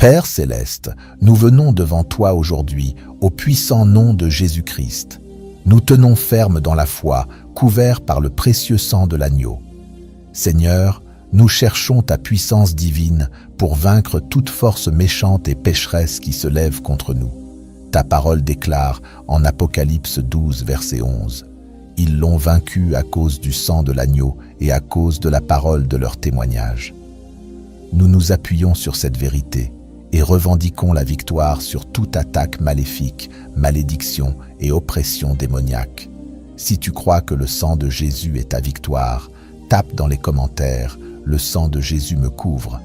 Père céleste, nous venons devant toi aujourd'hui au puissant nom de Jésus-Christ. Nous tenons ferme dans la foi, couverts par le précieux sang de l'agneau. Seigneur, nous cherchons ta puissance divine pour vaincre toute force méchante et pécheresse qui se lève contre nous. Ta parole déclare en Apocalypse 12, verset 11. Ils l'ont vaincu à cause du sang de l'agneau et à cause de la parole de leur témoignage. Nous nous appuyons sur cette vérité et revendiquons la victoire sur toute attaque maléfique, malédiction et oppression démoniaque. Si tu crois que le sang de Jésus est ta victoire, tape dans les commentaires « Le sang de Jésus me couvre ».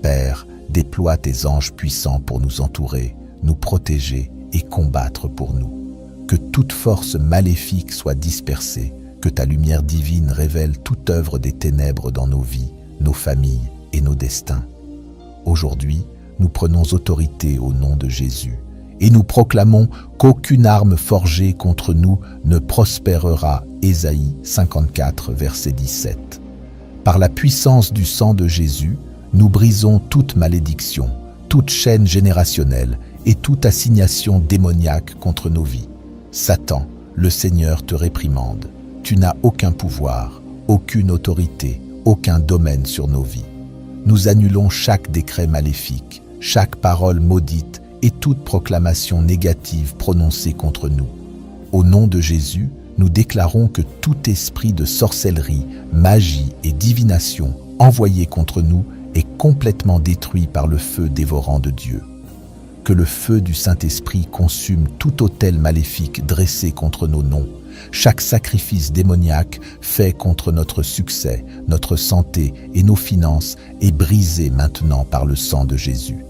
Père, déploie tes anges puissants pour nous entourer, nous protéger et combattre pour nous. Que toute force maléfique soit dispersée, que ta lumière divine révèle toute œuvre des ténèbres dans nos vies, nos familles et nos destins. Aujourd'hui, nous prenons autorité au nom de Jésus et nous proclamons qu'aucune arme forgée contre nous ne prospérera. Ésaïe 54, verset 17. Par la puissance du sang de Jésus, nous brisons toute malédiction, toute chaîne générationnelle et toute assignation démoniaque contre nos vies. Satan, le Seigneur te réprimande. Tu n'as aucun pouvoir, aucune autorité, aucun domaine sur nos vies. Nous annulons chaque décret maléfique, chaque parole maudite et toute proclamation négative prononcée contre nous. Au nom de Jésus, nous déclarons que tout esprit de sorcellerie, magie et divination envoyé contre nous est complètement détruit par le feu dévorant de Dieu. Que le feu du Saint-Esprit consume tout autel maléfique dressé contre nos noms. Chaque sacrifice démoniaque fait contre notre succès, notre santé et nos finances est brisé maintenant par le sang de Jésus.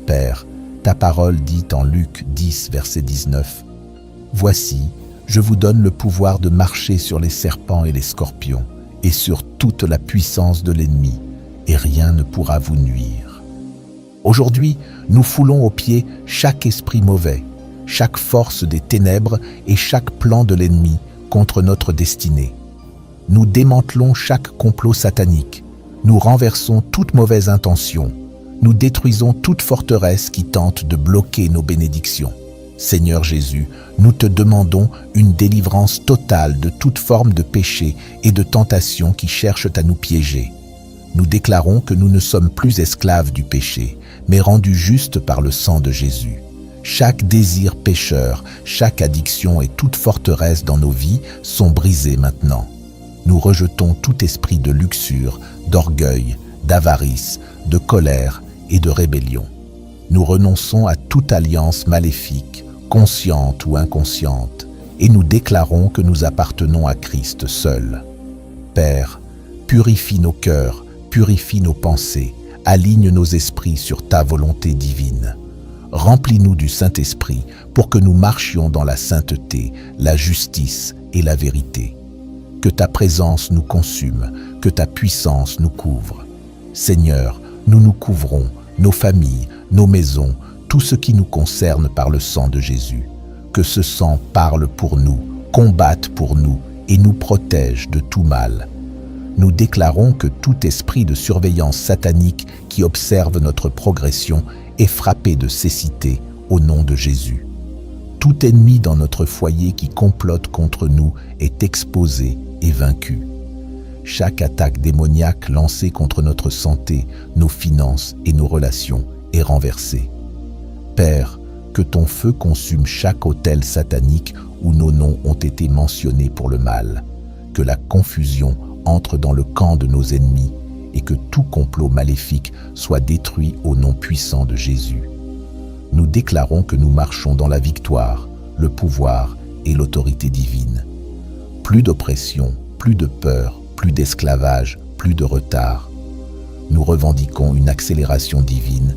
Père, ta parole dit en Luc 10, verset 19, « Voici, je vous donne le pouvoir de marcher sur les serpents et les scorpions, et sur toute la puissance de l'ennemi, et rien ne pourra vous nuire. » Aujourd'hui, nous foulons aux pieds chaque esprit mauvais, chaque force des ténèbres et chaque plan de l'ennemi contre notre destinée. Nous démantelons chaque complot satanique, nous renversons toute mauvaise intention, nous détruisons toute forteresse qui tente de bloquer nos bénédictions. Seigneur Jésus, nous te demandons une délivrance totale de toute forme de péché et de tentation qui cherchent à nous piéger. Nous déclarons que nous ne sommes plus esclaves du péché, mais rendus justes par le sang de Jésus. Chaque désir pécheur, chaque addiction et toute forteresse dans nos vies sont brisées maintenant. Nous rejetons tout esprit de luxure, d'orgueil, d'avarice, de colère et de rébellion. Nous renonçons à toute alliance maléfique, consciente ou inconsciente, et nous déclarons que nous appartenons à Christ seul. Père, purifie nos cœurs, purifie nos pensées, aligne nos esprits sur ta volonté divine. Remplis-nous du Saint-Esprit pour que nous marchions dans la sainteté, la justice et la vérité. Que ta présence nous consume, que ta puissance nous couvre. Seigneur, nous nous couvrons, nos familles, nos maisons, tout ce qui nous concerne par le sang de Jésus. Que ce sang parle pour nous, combatte pour nous et nous protège de tout mal. Nous déclarons que tout esprit de surveillance satanique qui observe notre progression est frappé de cécité au nom de Jésus. Tout ennemi dans notre foyer qui complote contre nous est exposé et vaincu. Chaque attaque démoniaque lancée contre notre santé, nos finances et nos relations est renversée. Père, que ton feu consume chaque autel satanique où nos noms ont été mentionnés pour le mal. Que la confusion entre dans le camp de nos ennemis et que tout complot maléfique soit détruit au nom puissant de Jésus. Nous déclarons que nous marchons dans la victoire, le pouvoir et l'autorité divine. Plus d'oppression, plus de peur, plus d'esclavage, plus de retard. Nous revendiquons une accélération divine,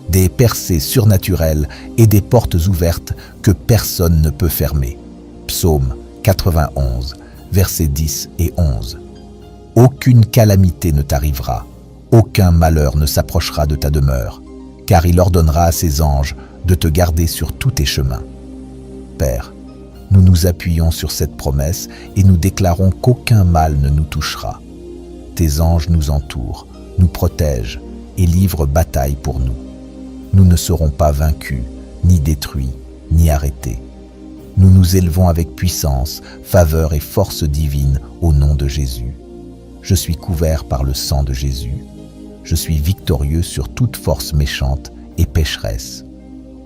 des percées surnaturelles et des portes ouvertes que personne ne peut fermer. Psaume 91, versets 10 et 11. Aucune calamité ne t'arrivera, aucun malheur ne s'approchera de ta demeure, car il ordonnera à ses anges de te garder sur tous tes chemins. Père, nous nous appuyons sur cette promesse et nous déclarons qu'aucun mal ne nous touchera. Tes anges nous entourent, nous protègent et livrent bataille pour nous. nous ne serons pas vaincus, ni détruits, ni arrêtés. Nous nous élevons avec puissance, faveur et force divine au nom de Jésus. Je suis couvert par le sang de Jésus. Je suis victorieux sur toute force méchante et pécheresse.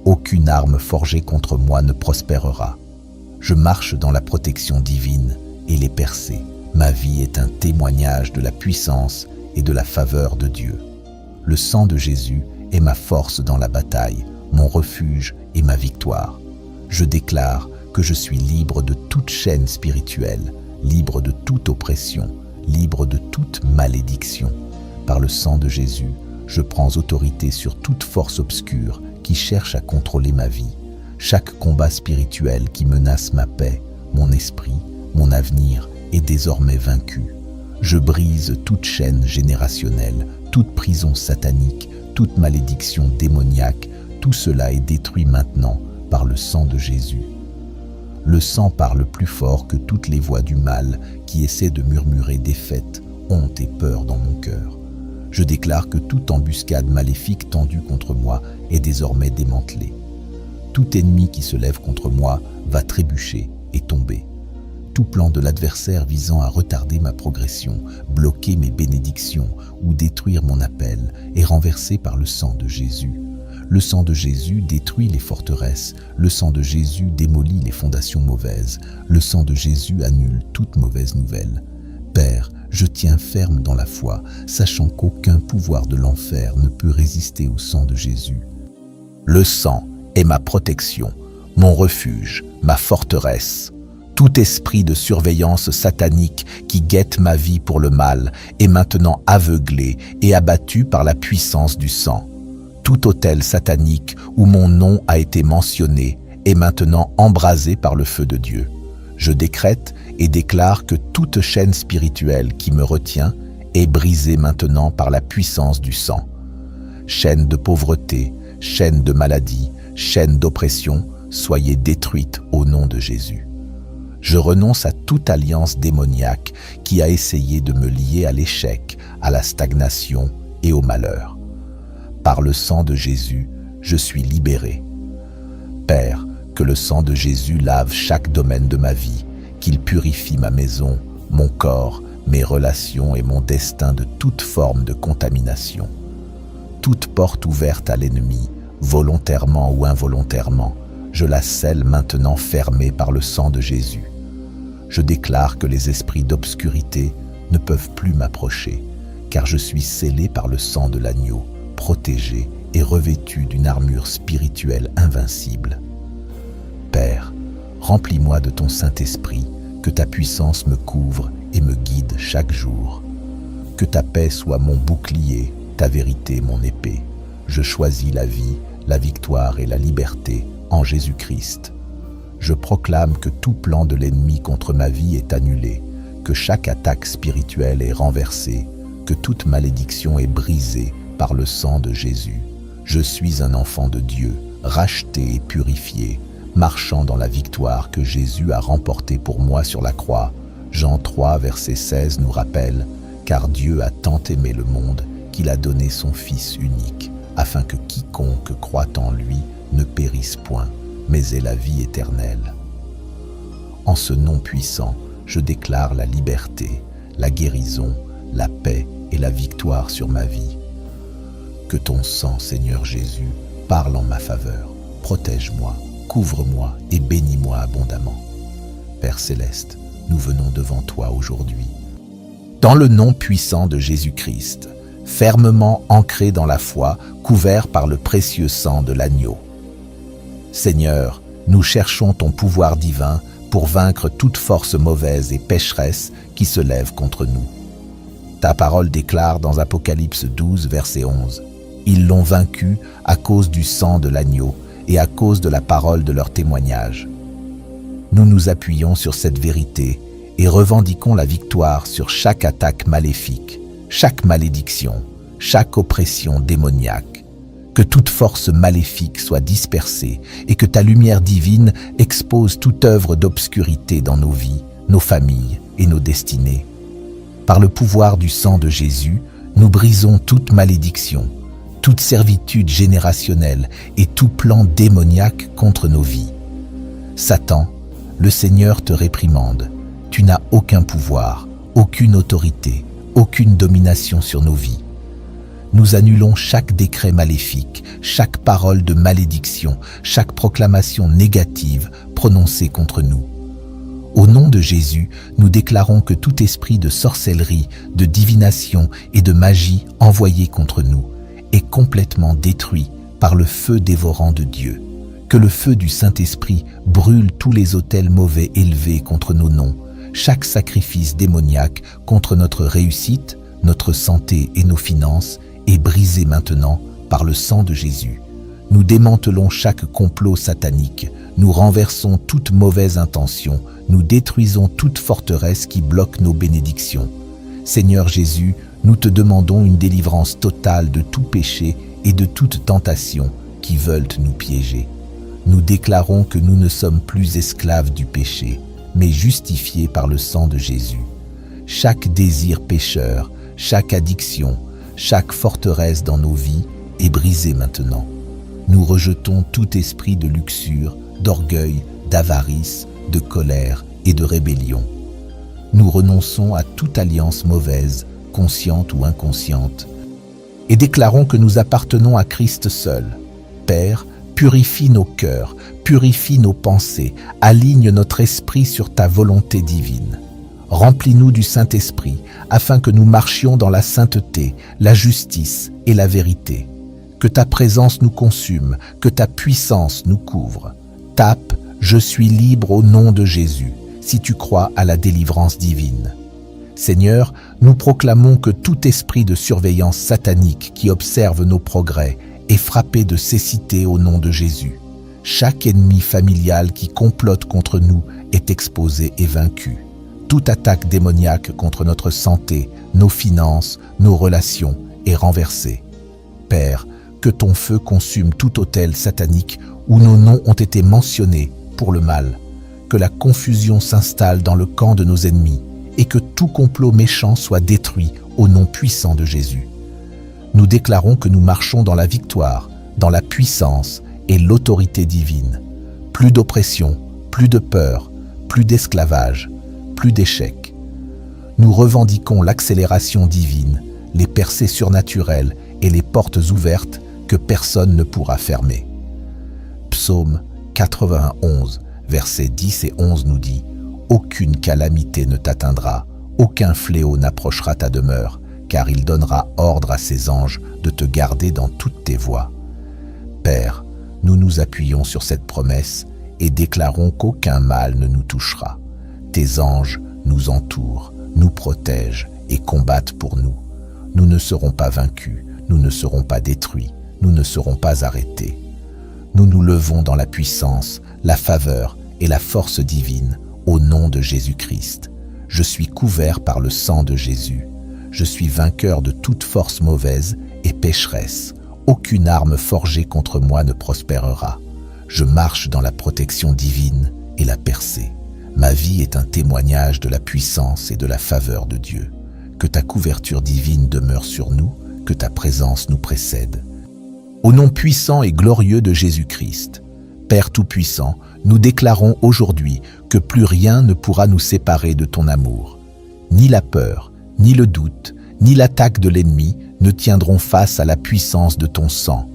Aucune arme forgée contre moi ne prospérera. Je marche dans la protection divine et les percées. Ma vie est un témoignage de la puissance et de la faveur de Dieu. Le sang de Jésus est ma force dans la bataille, mon refuge et ma victoire. Je déclare que je suis libre de toute chaîne spirituelle, libre de toute oppression, libre de toute malédiction. Par le sang de Jésus, je prends autorité sur toute force obscure qui cherche à contrôler ma vie. Chaque combat spirituel qui menace ma paix, mon esprit, mon avenir est désormais vaincu. Je brise toute chaîne générationnelle, toute prison satanique, toute malédiction démoniaque. Tout cela est détruit maintenant par le sang de Jésus. Le sang parle plus fort que toutes les voix du mal qui essaient de murmurer défaite, honte et peur dans mon cœur. Je déclare que toute embuscade maléfique tendue contre moi est désormais démantelée. Tout ennemi qui se lève contre moi va trébucher et tomber. Tout plan de l'adversaire visant à retarder ma progression, bloquer mes bénédictions ou détruire mon appel est renversé par le sang de Jésus. Le sang de Jésus détruit les forteresses, le sang de Jésus démolit les fondations mauvaises, le sang de Jésus annule toute mauvaise nouvelle. Père, je tiens ferme dans la foi, sachant qu'aucun pouvoir de l'enfer ne peut résister au sang de Jésus. Le sang est ma protection, mon refuge, ma forteresse. Tout esprit de surveillance satanique qui guette ma vie pour le mal est maintenant aveuglé et abattu par la puissance du sang. Tout autel satanique où mon nom a été mentionné est maintenant embrasé par le feu de Dieu. Je décrète et déclare que toute chaîne spirituelle qui me retient est brisée maintenant par la puissance du sang. Chaîne de pauvreté, chaîne de maladie, chaîne d'oppression, soyez détruites au nom de Jésus. Je renonce à toute alliance démoniaque qui a essayé de me lier à l'échec, à la stagnation et au malheur. Par le sang de Jésus, je suis libéré. Père, que le sang de Jésus lave chaque domaine de ma vie, qu'il purifie ma maison, mon corps, mes relations et mon destin de toute forme de contamination. Toute porte ouverte à l'ennemi, volontairement ou involontairement, je la scelle maintenant fermée par le sang de Jésus. Je déclare que les esprits d'obscurité ne peuvent plus m'approcher, car je suis scellé par le sang de l'agneau, protégé et revêtu d'une armure spirituelle invincible. Père, remplis-moi de ton Saint-Esprit, que ta puissance me couvre et me guide chaque jour. Que ta paix soit mon bouclier, ta vérité mon épée. Je choisis la vie, la victoire et la liberté en Jésus-Christ. Je proclame que tout plan de l'ennemi contre ma vie est annulé, que chaque attaque spirituelle est renversée, que toute malédiction est brisée par le sang de Jésus. Je suis un enfant de Dieu, racheté et purifié, marchant dans la victoire que Jésus a remportée pour moi sur la croix. Jean 3, verset 16 nous rappelle « Car Dieu a tant aimé le monde qu'il a donné son Fils unique, afin que quiconque croit en lui ne périsse point, mais ait la vie éternelle. » En ce nom puissant, je déclare la liberté, la guérison, la paix et la victoire sur ma vie. Que ton sang, Seigneur Jésus, parle en ma faveur. Protège-moi, couvre-moi et bénis-moi abondamment. Père céleste, nous venons devant toi aujourd'hui. Dans le nom puissant de Jésus-Christ, fermement ancré dans la foi, couvert par le précieux sang de l'agneau. Seigneur, nous cherchons ton pouvoir divin pour vaincre toute force mauvaise et pécheresse qui se lève contre nous. Ta parole déclare dans Apocalypse 12, verset 11, « Ils l'ont vaincu à cause du sang de l'agneau et à cause de la parole de leur témoignage. » Nous nous appuyons sur cette vérité et revendiquons la victoire sur chaque attaque maléfique, chaque malédiction, chaque oppression démoniaque. Que toute force maléfique soit dispersée et que ta lumière divine expose toute œuvre d'obscurité dans nos vies, nos familles et nos destinées. Par le pouvoir du sang de Jésus, nous brisons toute malédiction, toute servitude générationnelle et tout plan démoniaque contre nos vies. Satan, le Seigneur te réprimande. Tu n'as aucun pouvoir, aucune autorité, aucune domination sur nos vies. Nous annulons chaque décret maléfique, chaque parole de malédiction, chaque proclamation négative prononcée contre nous. Au nom de Jésus, nous déclarons que tout esprit de sorcellerie, de divination et de magie envoyé contre nous est complètement détruit par le feu dévorant de Dieu. Que le feu du Saint-Esprit brûle tous les autels mauvais élevés contre nos noms, chaque sacrifice démoniaque contre notre réussite, notre santé et nos finances est brisé maintenant par le sang de Jésus. Nous démantelons chaque complot satanique, nous renversons toute mauvaise intention, nous détruisons toute forteresse qui bloque nos bénédictions. Seigneur Jésus, nous te demandons une délivrance totale de tout péché et de toute tentation qui veulent nous piéger. Nous déclarons que nous ne sommes plus esclaves du péché, mais justifiés par le sang de Jésus. Chaque désir pécheur, chaque addiction, chaque forteresse dans nos vies est brisée maintenant. Nous rejetons tout esprit de luxure, d'orgueil, d'avarice, de colère et de rébellion. Nous renonçons à toute alliance mauvaise, consciente ou inconsciente, et déclarons que nous appartenons à Christ seul. Père, purifie nos cœurs, purifie nos pensées, aligne notre esprit sur ta volonté divine. Remplis-nous du Saint-Esprit, afin que nous marchions dans la sainteté, la justice et la vérité. Que ta présence nous consume, que ta puissance nous couvre. Tape « Je suis libre au nom de Jésus » si tu crois à la délivrance divine. Seigneur, nous proclamons que tout esprit de surveillance satanique qui observe nos progrès est frappé de cécité au nom de Jésus. Chaque ennemi familial qui complote contre nous est exposé et vaincu. Toute attaque démoniaque contre notre santé, nos finances, nos relations est renversée. Père, que ton feu consume tout autel satanique où nos noms ont été mentionnés pour le mal. Que la confusion s'installe dans le camp de nos ennemis et que tout complot méchant soit détruit au nom puissant de Jésus. Nous déclarons que nous marchons dans la victoire, dans la puissance et l'autorité divine. Plus d'oppression, plus de peur, plus d'esclavage, plus d'échecs. Nous revendiquons l'accélération divine, les percées surnaturelles et les portes ouvertes que personne ne pourra fermer. Psaume 91, versets 10 et 11 nous dit « Aucune calamité ne t'atteindra, aucun fléau n'approchera ta demeure, car il donnera ordre à ses anges de te garder dans toutes tes voies. » Père, nous nous appuyons sur cette promesse et déclarons qu'aucun mal ne nous touchera. Tes anges nous entourent, nous protègent et combattent pour nous. Nous ne serons pas vaincus, nous ne serons pas détruits, nous ne serons pas arrêtés. Nous nous levons dans la puissance, la faveur et la force divine au nom de Jésus-Christ. Je suis couvert par le sang de Jésus. Je suis vainqueur de toute force mauvaise et pécheresse. Aucune arme forgée contre moi ne prospérera. Je marche dans la protection divine et la percée. Ma vie est un témoignage de la puissance et de la faveur de Dieu. Que ta couverture divine demeure sur nous, que ta présence nous précède. Au nom puissant et glorieux de Jésus-Christ, Père Tout-Puissant, nous déclarons aujourd'hui que plus rien ne pourra nous séparer de ton amour. Ni la peur, ni le doute, ni l'attaque de l'ennemi ne tiendront face à la puissance de ton sang.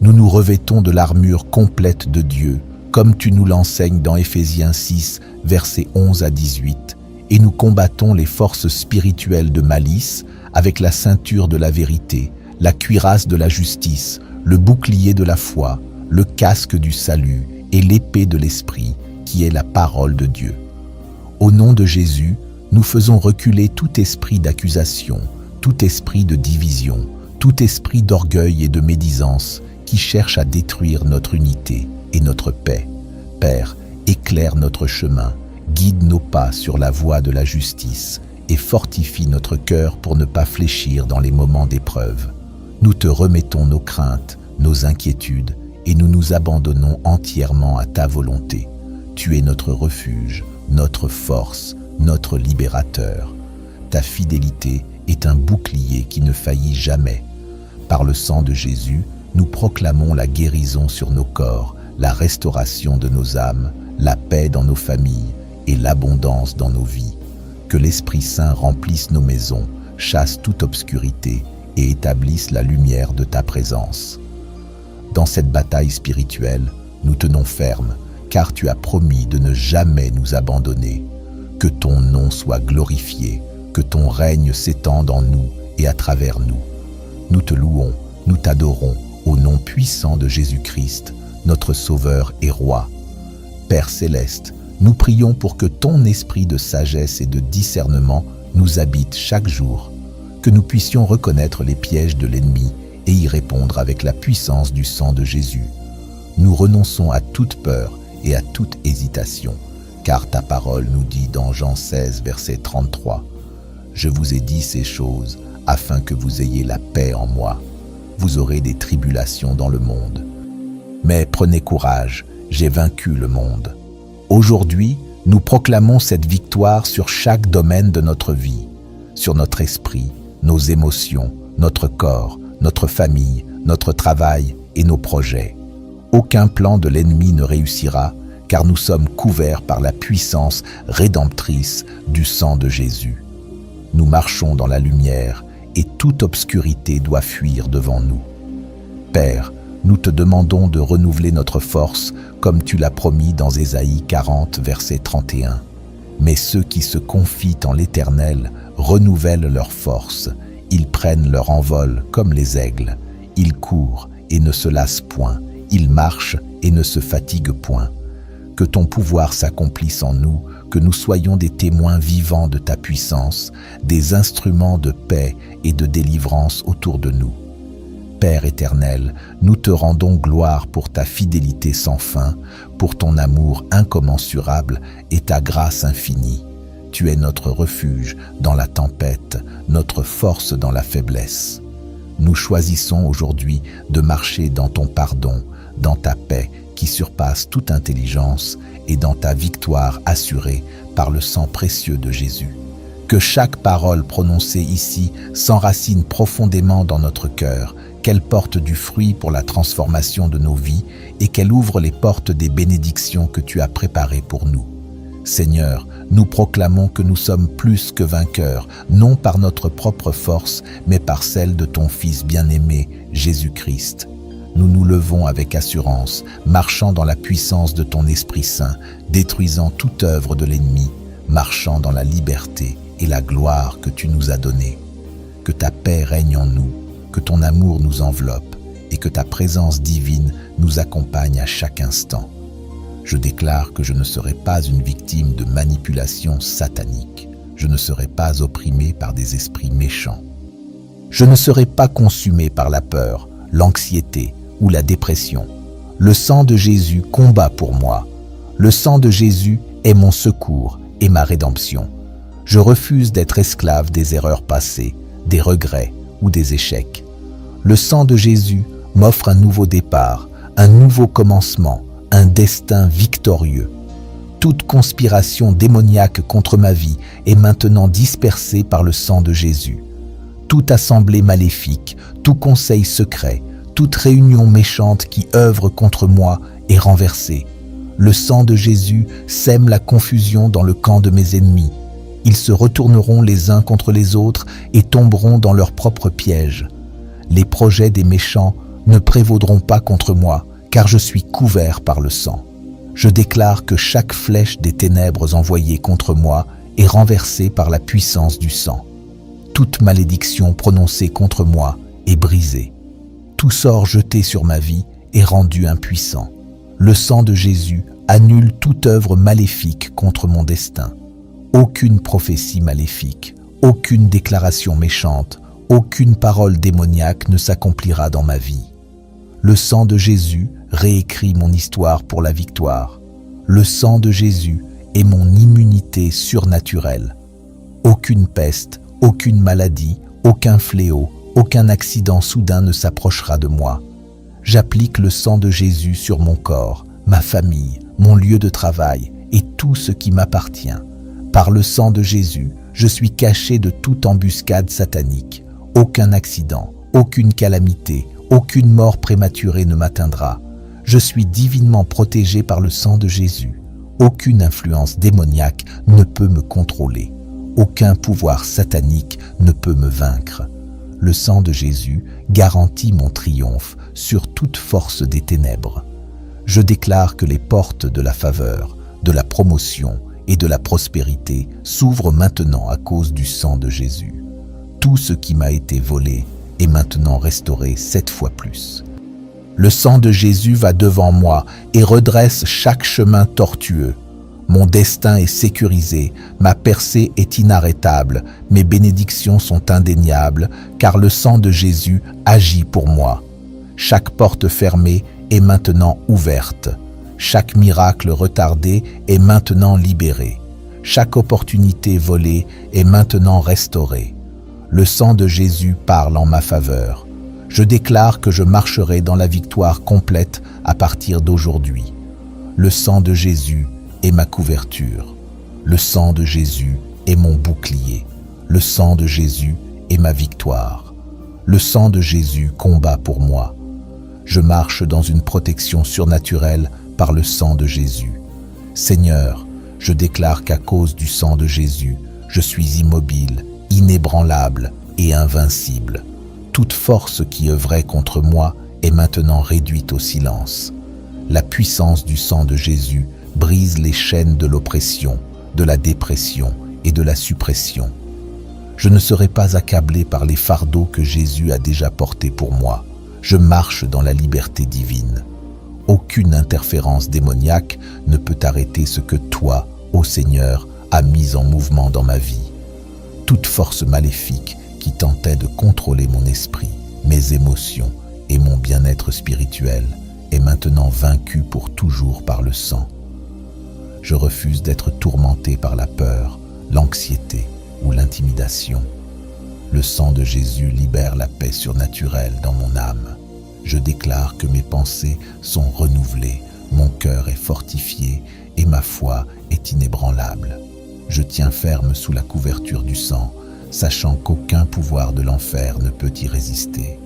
Nous nous revêtons de l'armure complète de Dieu, comme tu nous l'enseignes dans Éphésiens 6, versets 11 à 18, et nous combattons les forces spirituelles de malice avec la ceinture de la vérité, la cuirasse de la justice, le bouclier de la foi, le casque du salut et l'épée de l'esprit, qui est la parole de Dieu. Au nom de Jésus, nous faisons reculer tout esprit d'accusation, tout esprit de division, tout esprit d'orgueil et de médisance qui cherche à détruire notre unité et notre paix. Père, éclaire notre chemin, guide nos pas sur la voie de la justice et fortifie notre cœur pour ne pas fléchir dans les moments d'épreuve. Nous te remettons nos craintes, nos inquiétudes et nous nous abandonnons entièrement à ta volonté. Tu es notre refuge, notre force, notre libérateur. Ta fidélité est un bouclier qui ne faillit jamais. Par le sang de Jésus, nous proclamons la guérison sur nos corps, la restauration de nos âmes, la paix dans nos familles et l'abondance dans nos vies. Que l'Esprit Saint remplisse nos maisons, chasse toute obscurité et établisse la lumière de ta présence. Dans cette bataille spirituelle, nous tenons ferme, car tu as promis de ne jamais nous abandonner. Que ton nom soit glorifié, que ton règne s'étende en nous et à travers nous. Nous te louons, nous t'adorons, au nom puissant de Jésus-Christ, notre Sauveur et Roi. Père céleste, nous prions pour que ton esprit de sagesse et de discernement nous habite chaque jour, que nous puissions reconnaître les pièges de l'ennemi et y répondre avec la puissance du sang de Jésus. Nous renonçons à toute peur et à toute hésitation, car ta parole nous dit dans Jean 16, verset 33, « Je vous ai dit ces choses afin que vous ayez la paix en moi. Vous aurez des tribulations dans le monde. Mais prenez courage, j'ai vaincu le monde. » Aujourd'hui, nous proclamons cette victoire sur chaque domaine de notre vie, sur notre esprit, nos émotions, notre corps, notre famille, notre travail et nos projets. Aucun plan de l'ennemi ne réussira, car nous sommes couverts par la puissance rédemptrice du sang de Jésus. Nous marchons dans la lumière et toute obscurité doit fuir devant nous. Père, nous te demandons de renouveler notre force comme tu l'as promis dans Ésaïe 40, verset 31. Mais ceux qui se confient en l'Éternel renouvellent leur force. Ils prennent leur envol comme les aigles. Ils courent et ne se lassent point. Ils marchent et ne se fatiguent point. Que ton pouvoir s'accomplisse en nous, que nous soyons des témoins vivants de ta puissance, des instruments de paix et de délivrance autour de nous. Père éternel, nous te rendons gloire pour ta fidélité sans fin, pour ton amour incommensurable et ta grâce infinie. Tu es notre refuge dans la tempête, notre force dans la faiblesse. Nous choisissons aujourd'hui de marcher dans ton pardon, dans ta paix qui surpasse toute intelligence et dans ta victoire assurée par le sang précieux de Jésus. Que chaque parole prononcée ici s'enracine profondément dans notre cœur, qu'elle porte du fruit pour la transformation de nos vies et qu'elle ouvre les portes des bénédictions que tu as préparées pour nous. Seigneur, nous proclamons que nous sommes plus que vainqueurs, non par notre propre force, mais par celle de ton Fils bien-aimé, Jésus-Christ. Nous nous levons avec assurance, marchant dans la puissance de ton Esprit Saint, détruisant toute œuvre de l'ennemi, marchant dans la liberté et la gloire que tu nous as donnée. Que ta paix règne en nous, que ton amour nous enveloppe et que ta présence divine nous accompagne à chaque instant. Je déclare que je ne serai pas une victime de manipulation satanique. Je ne serai pas opprimé par des esprits méchants. Je ne serai pas consumé par la peur, l'anxiété ou la dépression. Le sang de Jésus combat pour moi. Le sang de Jésus est mon secours et ma rédemption. Je refuse d'être esclave des erreurs passées, des regrets ou des échecs. Le sang de Jésus m'offre un nouveau départ, un nouveau commencement, un destin victorieux. Toute conspiration démoniaque contre ma vie est maintenant dispersée par le sang de Jésus. Toute assemblée maléfique, tout conseil secret, toute réunion méchante qui œuvre contre moi est renversée. Le sang de Jésus sème la confusion dans le camp de mes ennemis. Ils se retourneront les uns contre les autres et tomberont dans leurs propres pièges. Les projets des méchants ne prévaudront pas contre moi, car je suis couvert par le sang. Je déclare que chaque flèche des ténèbres envoyée contre moi est renversée par la puissance du sang. Toute malédiction prononcée contre moi est brisée. Tout sort jeté sur ma vie est rendu impuissant. Le sang de Jésus annule toute œuvre maléfique contre mon destin. Aucune prophétie maléfique, aucune déclaration méchante, aucune parole démoniaque ne s'accomplira dans ma vie. Le sang de Jésus réécrit mon histoire pour la victoire. Le sang de Jésus est mon immunité surnaturelle. Aucune peste, aucune maladie, aucun fléau, aucun accident soudain ne s'approchera de moi. J'applique le sang de Jésus sur mon corps, ma famille, mon lieu de travail et tout ce qui m'appartient. Par le sang de Jésus, je suis caché de toute embuscade satanique. Aucun accident, Aucune calamité, aucune mort prématurée ne m'atteindra. Je suis divinement protégé par le sang de Jésus. Aucune influence démoniaque ne peut me contrôler. Aucun pouvoir satanique ne peut me vaincre. Le sang de Jésus garantit mon triomphe sur toute force des ténèbres. Je déclare que les portes de la faveur, de la promotion et de la prospérité s'ouvrent maintenant à cause du sang de Jésus. Tout ce qui m'a été volé est maintenant restauré 7 fois plus. Le sang de Jésus va devant moi et redresse chaque chemin tortueux. Mon destin est sécurisé, ma percée est inarrêtable, mes bénédictions sont indéniables, car le sang de Jésus agit pour moi. Chaque porte fermée est maintenant ouverte. Chaque miracle retardé est maintenant libéré. Chaque opportunité volée est maintenant restaurée. Le sang de Jésus parle en ma faveur. Je déclare que je marcherai dans la victoire complète à partir d'aujourd'hui. Le sang de Jésus est ma couverture. Le sang de Jésus est mon bouclier. Le sang de Jésus est ma victoire. Le sang de Jésus combat pour moi. Je marche dans une protection surnaturelle par le sang de Jésus. Seigneur, je déclare qu'à cause du sang de Jésus, je suis immobile, inébranlable et invincible. Toute force qui œuvrait contre moi est maintenant réduite au silence. La puissance du sang de Jésus brise les chaînes de l'oppression, de la dépression et de la suppression. Je ne serai pas accablé par les fardeaux que Jésus a déjà portés pour moi. Je marche dans la liberté divine. Aucune interférence démoniaque ne peut arrêter ce que toi, ô Seigneur, as mis en mouvement dans ma vie. Toute force maléfique qui tentait de contrôler mon esprit, mes émotions et mon bien-être spirituel est maintenant vaincue pour toujours par le sang. Je refuse d'être tourmenté par la peur, l'anxiété ou l'intimidation. Le sang de Jésus libère la paix surnaturelle dans mon âme. Je déclare que mes pensées sont renouvelées, mon cœur est fortifié et ma foi est inébranlable. Je tiens ferme sous la couverture du sang, sachant qu'aucun pouvoir de l'enfer ne peut y résister.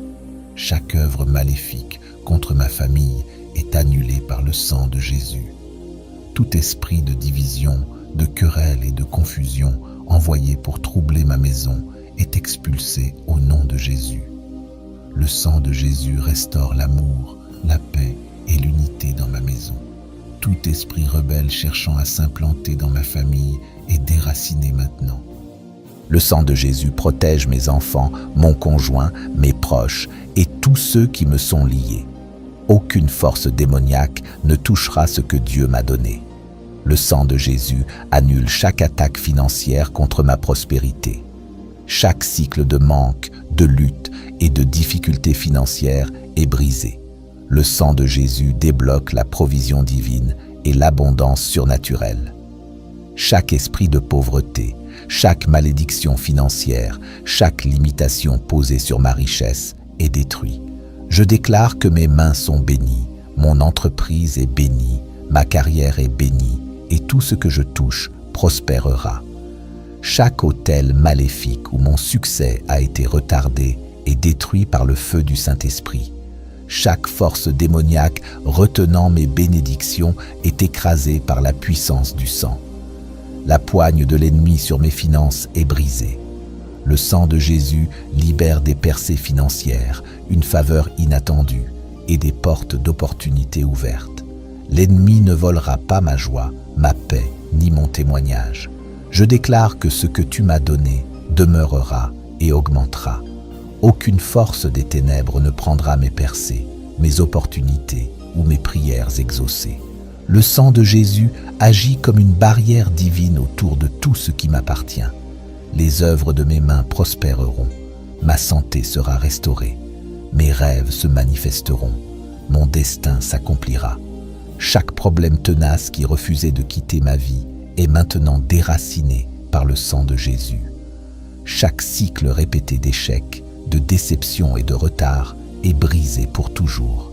Chaque œuvre maléfique contre ma famille est annulée par le sang de Jésus. Tout esprit de division, de querelle et de confusion envoyé pour troubler ma maison est expulsé au nom de Jésus. Le sang de Jésus restaure l'amour, la paix et l'unité dans ma maison. Tout esprit rebelle cherchant à s'implanter dans ma famille est déraciné maintenant. Le sang de Jésus protège mes enfants, mon conjoint, mes proches et tous ceux qui me sont liés. Aucune force démoniaque ne touchera ce que Dieu m'a donné. Le sang de Jésus annule chaque attaque financière contre ma prospérité. Chaque cycle de manque, de lutte et de difficultés financières est brisé. Le sang de Jésus débloque la provision divine et l'abondance surnaturelle. Chaque esprit de pauvreté, chaque malédiction financière, chaque limitation posée sur ma richesse est détruit. Je déclare que mes mains sont bénies, mon entreprise est bénie, ma carrière est bénie et tout ce que je touche prospérera. Chaque autel maléfique où mon succès a été retardé est détruit par le feu du Saint-Esprit. Chaque force démoniaque retenant mes bénédictions est écrasée par la puissance du sang. La poigne de l'ennemi sur mes finances est brisée. Le sang de Jésus libère des percées financières, une faveur inattendue et des portes d'opportunités ouvertes. L'ennemi ne volera pas ma joie, ma paix, ni mon témoignage. Je déclare que ce que tu m'as donné demeurera et augmentera. Aucune force des ténèbres ne prendra mes percées, mes opportunités ou mes prières exaucées. Le sang de Jésus agit comme une barrière divine autour de tout ce qui m'appartient. Les œuvres de mes mains prospéreront, ma santé sera restaurée, mes rêves se manifesteront, mon destin s'accomplira. Chaque problème tenace qui refusait de quitter ma vie est maintenant déraciné par le sang de Jésus. Chaque cycle répété d'échecs, de déceptions et de retards est brisé pour toujours.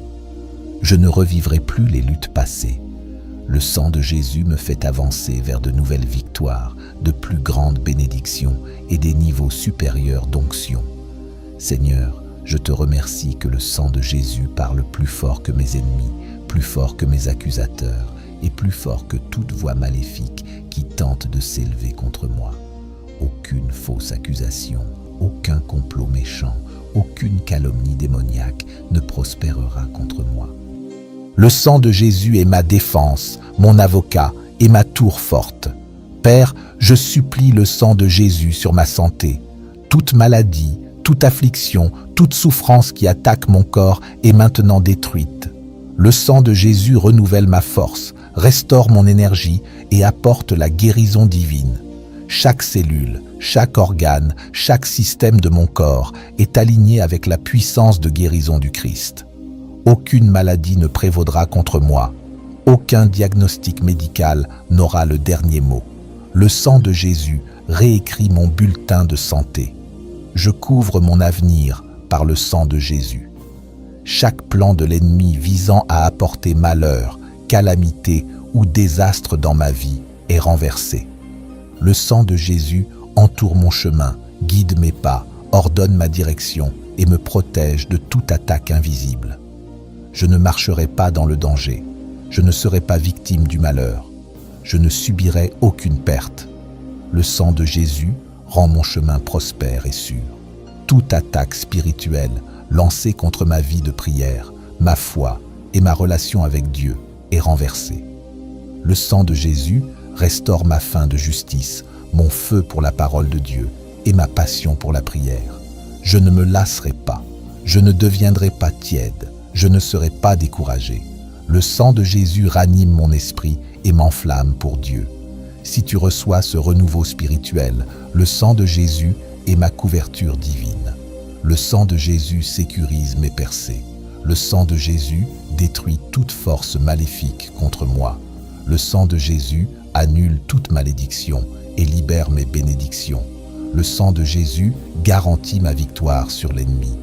Je ne revivrai plus les luttes passées. Le sang de Jésus me fait avancer vers de nouvelles victoires, de plus grandes bénédictions et des niveaux supérieurs d'onction. Seigneur, Je te remercie que le sang de Jésus parle plus fort que mes ennemis, plus fort que mes accusateurs et plus fort que toute voix maléfique qui tente de s'élever contre moi. Aucune fausse accusation, aucun complot méchant, aucune calomnie démoniaque ne prospérera contre moi. Le sang de Jésus est ma défense, mon avocat et ma tour forte. Père, je supplie le sang de Jésus sur ma santé. Toute maladie, toute affliction, toute souffrance qui attaque mon corps est maintenant détruite. Le sang de Jésus renouvelle ma force, restaure mon énergie et apporte la guérison divine. Chaque cellule, chaque organe, chaque système de mon corps est aligné avec la puissance de guérison du Christ. Aucune maladie ne prévaudra contre moi. Aucun diagnostic médical n'aura le dernier mot. Le sang de Jésus réécrit mon bulletin de santé. Je couvre mon avenir par le sang de Jésus. Chaque plan de l'ennemi visant à apporter malheur, calamité ou désastre dans ma vie est renversé. Le sang de Jésus entoure mon chemin, guide mes pas, ordonne ma direction et me protège de toute attaque invisible. Je ne marcherai pas dans le danger. Je ne serai pas victime du malheur. Je ne subirai aucune perte. Le sang de Jésus rend mon chemin prospère et sûr. Toute attaque spirituelle lancée contre ma vie de prière, ma foi et ma relation avec Dieu est renversée. Le sang de Jésus restaure ma faim de justice, mon feu pour la parole de Dieu et ma passion pour la prière. Je ne me lasserai pas, je ne deviendrai pas tiède, je ne serai pas découragé. Le sang de Jésus ranime mon esprit et m'enflamme pour Dieu. Si tu reçois ce renouveau spirituel, le sang de Jésus est ma couverture divine. Le sang de Jésus sécurise mes percées. Le sang de Jésus détruit toute force maléfique contre moi. Le sang de Jésus annule toute malédiction et libère mes bénédictions. Le sang de Jésus garantit ma victoire sur l'ennemi.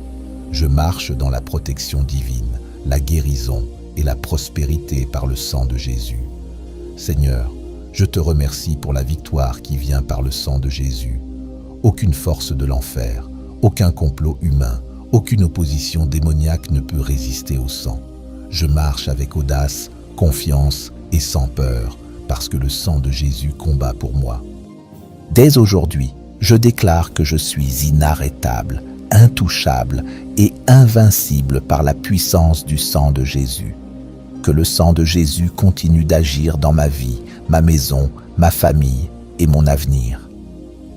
Je marche dans la protection divine, la guérison et la prospérité par le sang de Jésus. Seigneur, je te remercie pour la victoire qui vient par le sang de Jésus. Aucune force de l'enfer, aucun complot humain, aucune opposition démoniaque ne peut résister au sang. Je marche avec audace, confiance et sans peur, parce que le sang de Jésus combat pour moi. Dès aujourd'hui, je déclare que je suis inarrêtable, intouchable et invincible par la puissance du sang de Jésus. Que le sang de Jésus continue d'agir dans ma vie, ma maison, ma famille et mon avenir.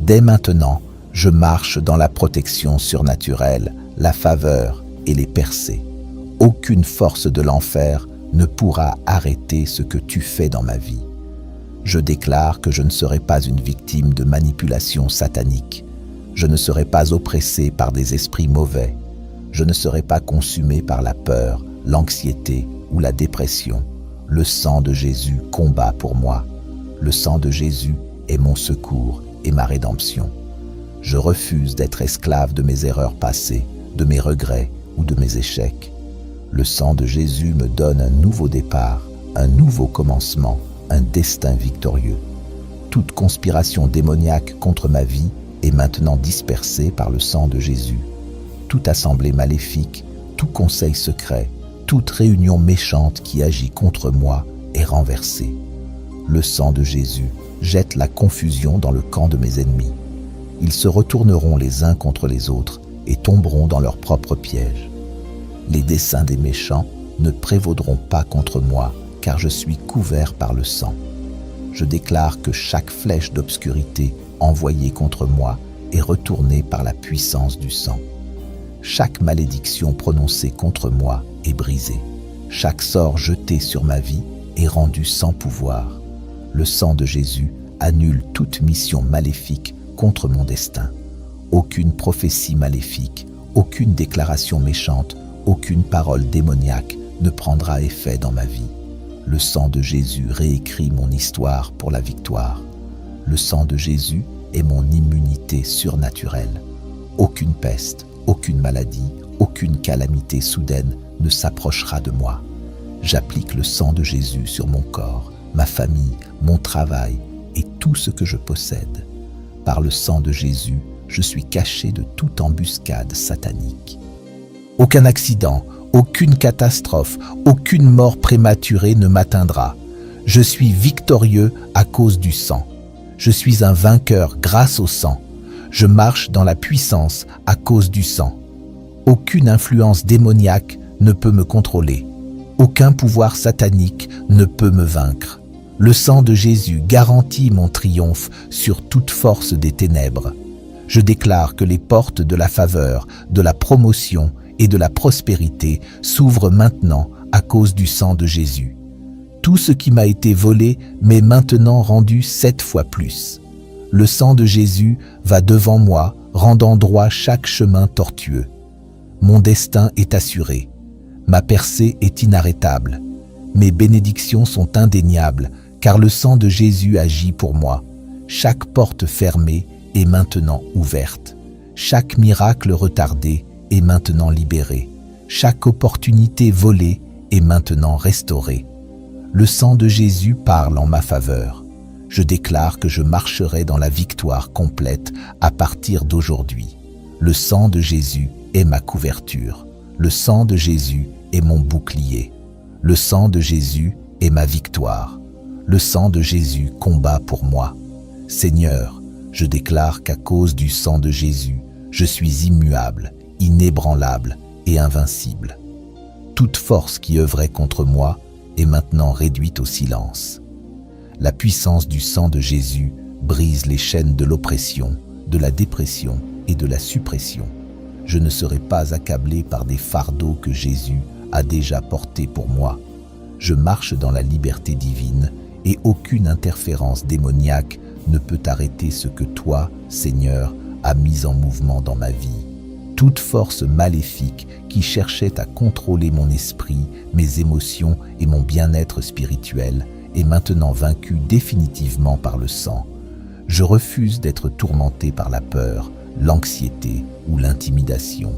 Dès maintenant, je marche dans la protection surnaturelle, la faveur et les percées. Aucune force de l'enfer ne pourra arrêter ce que tu fais dans ma vie. Je déclare que je ne serai pas une victime de manipulation satanique. Je ne serai pas oppressé par des esprits mauvais. Je ne serai pas consumé par la peur, l'anxiété ou la dépression. Le sang de Jésus combat pour moi. Le sang de Jésus est mon secours et ma rédemption. Je refuse d'être esclave de mes erreurs passées, de mes regrets ou de mes échecs. Le sang de Jésus me donne un nouveau départ, un nouveau commencement, un destin victorieux. Toute conspiration démoniaque contre ma vie est maintenant dispersée par le sang de Jésus. Toute assemblée maléfique, tout conseil secret, toute réunion méchante qui agit contre moi est renversée. Le sang de Jésus jette la confusion dans le camp de mes ennemis. Ils se retourneront les uns contre les autres et tomberont dans leurs propres pièges. Les desseins des méchants ne prévaudront pas contre moi, car je suis couvert par le sang. Je déclare que chaque flèche d'obscurité envoyée contre moi est retournée par la puissance du sang. Chaque malédiction prononcée contre moi est brisée. Chaque sort jeté sur ma vie est rendu sans pouvoir. Le sang de Jésus annule toute mission maléfique contre mon destin. Aucune prophétie maléfique, aucune déclaration méchante, aucune parole démoniaque ne prendra effet dans ma vie. Le sang de Jésus réécrit mon histoire pour la victoire. Le sang de Jésus est mon immunité surnaturelle. Aucune peste, aucune maladie, aucune calamité soudaine ne s'approchera de moi. J'applique le sang de Jésus sur mon corps, ma famille, mon travail et tout ce que je possède. Par le sang de Jésus, je suis caché de toute embuscade satanique. Aucun accident, aucune catastrophe, aucune mort prématurée ne m'atteindra. Je suis victorieux à cause du sang. Je suis un vainqueur grâce au sang. Je marche dans la puissance à cause du sang. Aucune influence démoniaque ne peut me contrôler. Aucun pouvoir satanique ne peut me vaincre. Le sang de Jésus garantit mon triomphe sur toute force des ténèbres. Je déclare que les portes de la faveur, de la promotion et de la prospérité s'ouvrent maintenant à cause du sang de Jésus. Tout ce qui m'a été volé m'est maintenant rendu 7 fois plus. Le sang de Jésus va devant moi, rendant droit chaque chemin tortueux. Mon destin est assuré. Ma percée est inarrêtable. Mes bénédictions sont indéniables, car le sang de Jésus agit pour moi. Chaque porte fermée est maintenant ouverte. Chaque miracle retardé est maintenant libéré. Chaque opportunité volée est maintenant restaurée. Le sang de Jésus parle en ma faveur. Je déclare que je marcherai dans la victoire complète à partir d'aujourd'hui. Le sang de Jésus est ma couverture. Le sang de Jésus est mon bouclier. Le sang de Jésus est ma victoire. Le sang de Jésus combat pour moi. Seigneur, je déclare qu'à cause du sang de Jésus, je suis immuable, inébranlable et invincible. Toute force qui œuvrait contre moi est maintenant réduite au silence. La puissance du sang de Jésus brise les chaînes de l'oppression, de la dépression et de la suppression. Je ne serai pas accablé par des fardeaux que Jésus a déjà portés pour moi. Je marche dans la liberté divine et aucune interférence démoniaque ne peut arrêter ce que toi, Seigneur, as mis en mouvement dans ma vie. Toute force maléfique qui cherchait à contrôler mon esprit, mes émotions et mon bien-être spirituel est maintenant vaincue définitivement par le sang. Je refuse d'être tourmenté par la peur, l'anxiété ou l'intimidation.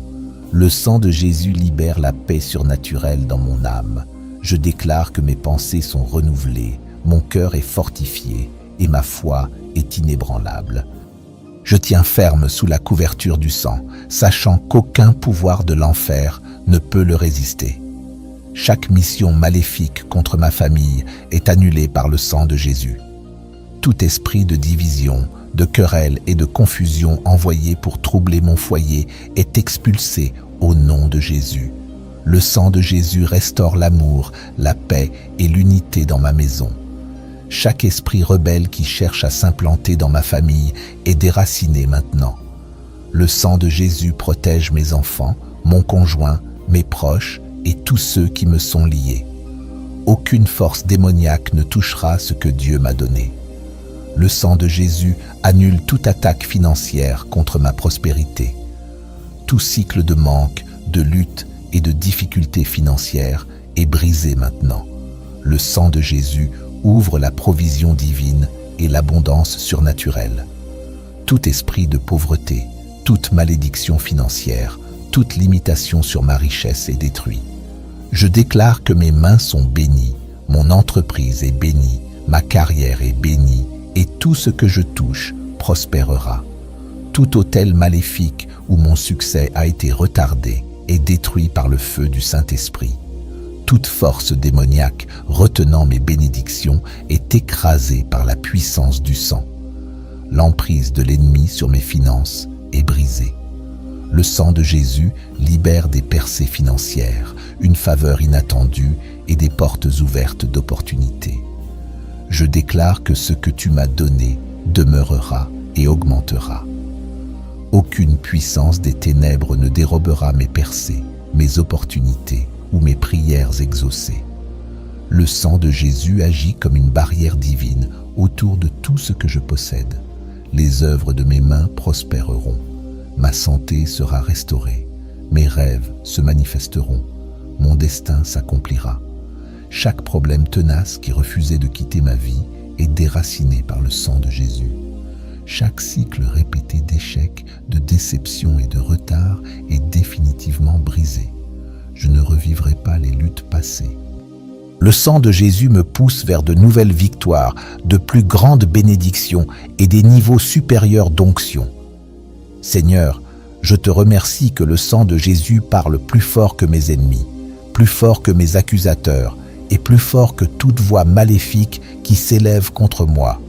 Le sang de Jésus libère la paix surnaturelle dans mon âme. Je déclare que mes pensées sont renouvelées, mon cœur est fortifié et ma foi est inébranlable. Je tiens ferme sous la couverture du sang, sachant qu'aucun pouvoir de l'enfer ne peut le résister. Chaque mission maléfique contre ma famille est annulée par le sang de Jésus. Tout esprit de division, de querelle et de confusion envoyé pour troubler mon foyer est expulsé au nom de Jésus. Le sang de Jésus restaure l'amour, la paix et l'unité dans ma maison. Chaque esprit rebelle qui cherche à s'implanter dans ma famille est déraciné maintenant. Le sang de Jésus protège mes enfants, mon conjoint, mes proches et tous ceux qui me sont liés. Aucune force démoniaque ne touchera ce que Dieu m'a donné. Le sang de Jésus annule toute attaque financière contre ma prospérité. Tout cycle de manque, de lutte et de difficultés financières est brisé maintenant. Le sang de Jésus ouvre la provision divine et l'abondance surnaturelle. Tout esprit de pauvreté, toute malédiction financière, toute limitation sur ma richesse est détruite. Je déclare que mes mains sont bénies, mon entreprise est bénie, ma carrière est bénie et tout ce que je touche prospérera. Tout autel maléfique où mon succès a été retardé est détruit par le feu du Saint-Esprit. Toute force démoniaque retenant mes bénédictions est écrasée par la puissance du sang. L'emprise de l'ennemi sur mes finances est brisée. Le sang de Jésus libère des percées financières, une faveur inattendue et des portes ouvertes d'opportunités. Je déclare que ce que tu m'as donné demeurera et augmentera. Aucune puissance des ténèbres ne dérobera mes percées, mes opportunités ou mes prières exaucées. Le sang de Jésus agit comme une barrière divine autour de tout ce que je possède. Les œuvres de mes mains prospéreront. Ma santé sera restaurée. Mes rêves se manifesteront. Mon destin s'accomplira. Chaque problème tenace qui refusait de quitter ma vie est déraciné par le sang de Jésus. Chaque cycle répété d'échecs, de déceptions et de retards est définitivement brisé. Je ne revivrai pas les luttes passées. Le sang de Jésus me pousse vers de nouvelles victoires, de plus grandes bénédictions et des niveaux supérieurs d'onction. Seigneur, Je te remercie que le sang de Jésus parle plus fort que mes ennemis, plus fort que mes accusateurs et plus fort que toute voix maléfique qui s'élève contre moi.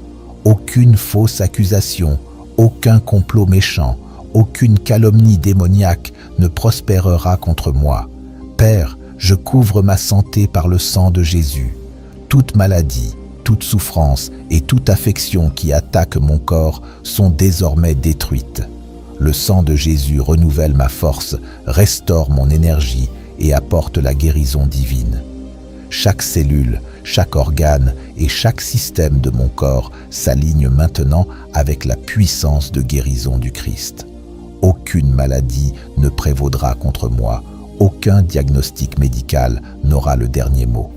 Aucune fausse accusation, aucun complot méchant, aucune calomnie démoniaque ne prospérera contre moi. Père, je couvre ma santé par le sang de Jésus. Toute maladie, toute souffrance et toute affection qui attaque mon corps sont désormais détruites. Le sang de Jésus renouvelle ma force, restaure mon énergie et apporte la guérison divine. Chaque cellule, chaque organe et chaque système de mon corps s'aligne maintenant avec la puissance de guérison du Christ. Aucune maladie ne prévaudra contre moi, aucun diagnostic médical n'aura le dernier mot.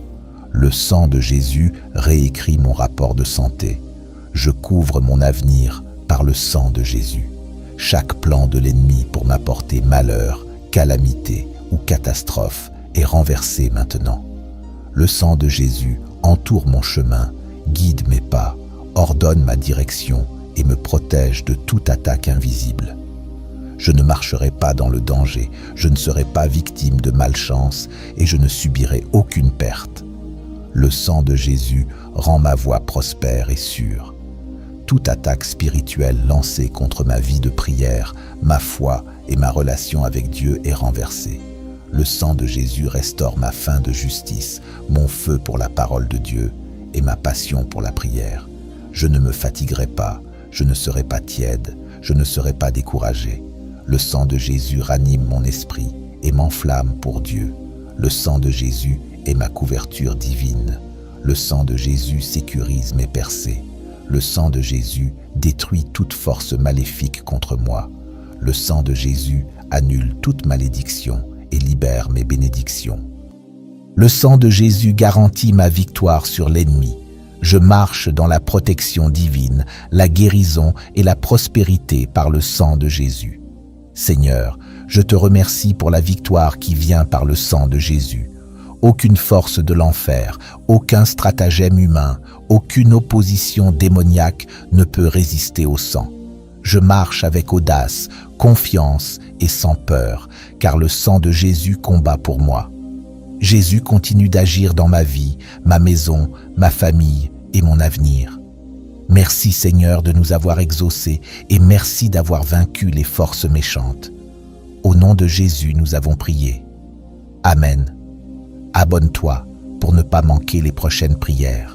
Le sang de Jésus réécrit mon rapport de santé. Je couvre mon avenir par le sang de Jésus. Chaque plan de l'ennemi pour m'apporter malheur, calamité ou catastrophe est renversé maintenant. Le sang de Jésus entoure mon chemin, guide mes pas, ordonne ma direction et me protège de toute attaque invisible. Je ne marcherai pas dans le danger, je ne serai pas victime de malchance et je ne subirai aucune perte. Le sang de Jésus rend ma voie prospère et sûre. Toute attaque spirituelle lancée contre ma vie de prière, ma foi et ma relation avec Dieu est renversée. Le sang de Jésus restaure ma faim de justice, mon feu pour la parole de Dieu et ma passion pour la prière. Je ne me fatiguerai pas, je ne serai pas tiède, je ne serai pas découragé. Le sang de Jésus ranime mon esprit et m'enflamme pour Dieu. Le sang de Jésus est ma couverture divine. Le sang de Jésus sécurise mes percées. Le sang de Jésus détruit toute force maléfique contre moi. Le sang de Jésus annule toute malédiction et libère mes bénédictions. Le sang de Jésus garantit ma victoire sur l'ennemi. Je marche dans la protection divine, la guérison et la prospérité par le sang de Jésus. Seigneur, je te remercie pour la victoire qui vient par le sang de Jésus. Aucune force de l'enfer, aucun stratagème humain, aucune opposition démoniaque ne peut résister au sang. Je marche avec audace, confiance et sans peur, car le sang de Jésus combat pour moi. Jésus continue d'agir dans ma vie, ma maison, ma famille et mon avenir. Merci Seigneur de nous avoir exaucés et merci d'avoir vaincu les forces méchantes. Au nom de Jésus, nous avons prié. Amen. Abonne-toi pour ne pas manquer les prochaines prières.